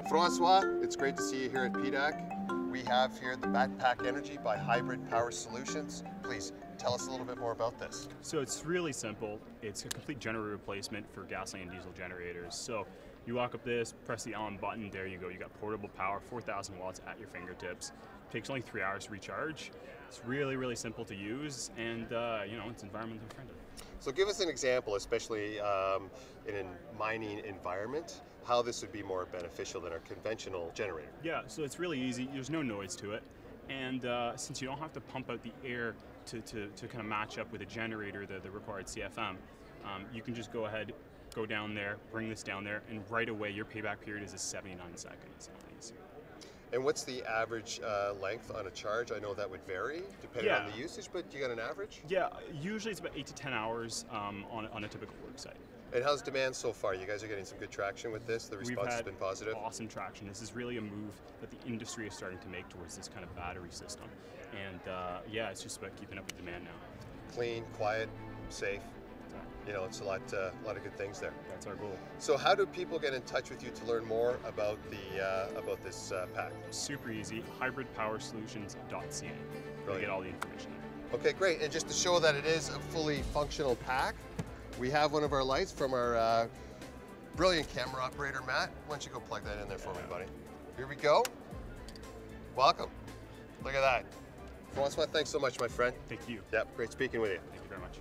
Francois, it's great to see you here at PDAC. We have here the Backpack Energy by Hybrid Power Solutions. Please tell us a little bit more about this. So it's really simple. It's a complete generator replacement for gasoline and diesel generators. So you walk up this, press the on button, there you go. You got portable power, 4,000 watts at your fingertips. Takes only 3 hours to recharge. It's really, really simple to use, and it's environmentally friendly. So give us an example, especially in a mining environment, how this would be more beneficial than our conventional generator. Yeah, so it's really easy. There's no noise to it. And since you don't have to pump out the air to kind of match up with a generator, the required CFM, you can just go ahead, go down there, bring this down there, and right away your payback period is 79 seconds. Easy. And what's the average length on a charge? I know that would vary depending on the usage, but you got an average? Yeah, usually it's about 8 to 10 hours on a typical work site. And how's demand so far? You guys are getting some good traction with this? The response has been positive? Awesome traction. This is really a move that the industry is starting to make towards this kind of battery system. And it's just about keeping up with demand now. Clean, quiet, safe. You know, it's a lot of good things there. That's our goal. So how do people get in touch with you to learn more about this pack? Super easy, hybridpowersolutions.ca. You'll get all the information there. Okay, great. And just to show that it is a fully functional pack, we have one of our lights from our brilliant camera operator, Matt. Why don't you go plug that in there for me, buddy? Here we go. Welcome. Look at that. Francois, thanks so much, my friend. Thank you. Yep, great speaking with you. Thank you very much.